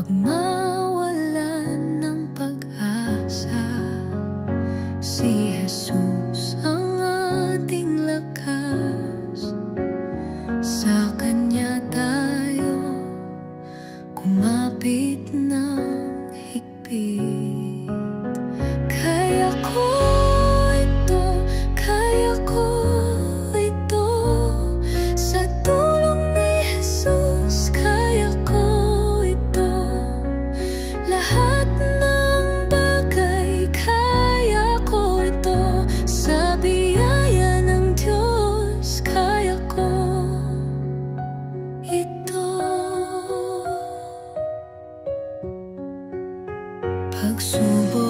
mawalan ng pag-asa, si Jesus ang ating lakas. Sa Kanya tayo kumapit ng higpit. Kaya ko ito, kaya ko ito, sa tulong ni Jesus. Kaya ko ito, lahat ng bagay kaya ko ito, sa biyaya ng Diyos. Kaya ko ito. Pagsubok